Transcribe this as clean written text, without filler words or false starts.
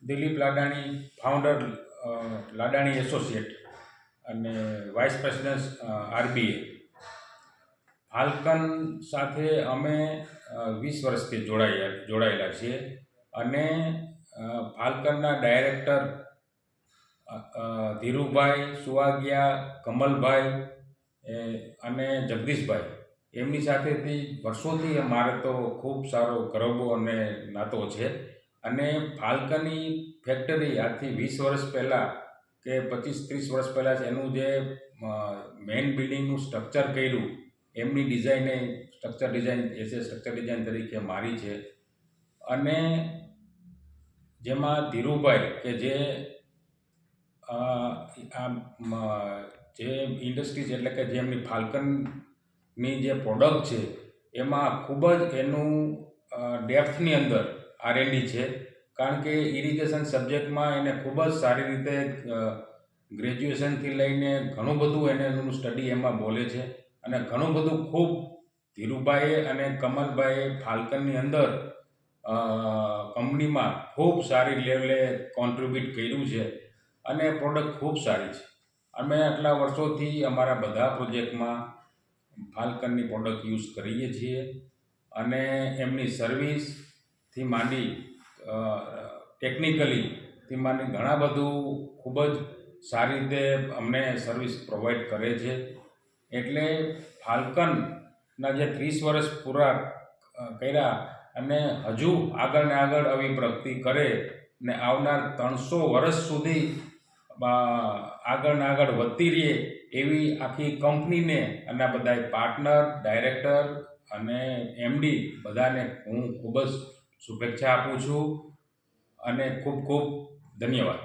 Dilip Ladani, founder Ladani associate અને vice president આરબીએ. Falcone સાથે અમે 20 વર્ષથી જોડાયેલા છીએ અને ફાલ્કનના ડાયરેક્ટર ધીરુભાઈ સુવાગિયા, કમલભાઈ અને જગદીશભાઈ, એમની સાથેથી વર્ષોથી અમારે તો ખૂબ સારો ગરબો અને નાતો છે. અને ફાલ્કનની ફેક્ટરી આજથી 20 વર્ષ પહેલાં કે 25-30 વર્ષ પહેલાં એનું જે મેઇન બિલ્ડિંગનું સ્ટ્રક્ચર કર્યું, એમની ડિઝાઇને સ્ટ્રક્ચર ડિઝાઇન તરીકે મારી છે. અને જેમાં ધીરુભાઈ કે જે ઇન્ડસ્ટ્રીઝ એટલે કે જે એમની ફાલ્કનની જે પ્રોડક્ટ છે એમાં ખૂબ જ એનું ડેપ્થની અંદર R&D છે. કારણ કે ઇરિગેશન સબ્જેક્ટમાં એને ખૂબ જ સારી રીતે ગ્રેજ્યુએશનથી લઈને ઘણું બધું એનું સ્ટડી એમાં બોલે છે. અને ઘણું બધું ખૂબ ધીરુભાઈએ અને કમલભાઈએ ફાલ્કનની અંદર કંપનીમાં ખૂબ સારી લેવલે કોન્ટ્રીબ્યુટ કર્યું છે અને પ્રોડક્ટ ખૂબ સારી છે. અમે આટલા વર્ષોથી અમારા બધા પ્રોજેક્ટમાં ફાલ્કનની પ્રોડક્ટ યુઝ કરીએ છીએ અને એમની સર્વિસથી માંડી ટેકનિકલીથી માંડી ઘણા બધું ખૂબ જ સારી રીતે અમને સર્વિસ પ્રોવાઈડ કરે છે. એટલે ફાલ્કનના જે 30 વર્ષ પૂરા કર્યા અને હજુ આગળ ને આગળ આવી પ્રગતિ કરે ને આવનાર 300 વર્ષ સુધી આગળ ને આગળ વધતી રહે એવી આખી કંપનીને અને આ બધા પાર્ટનર, ડાયરેક્ટર અને MD બધાને હું ખૂબ જ શુભેચ્છા આપું છું અને ખૂબ ખૂબ ધન્યવાદ.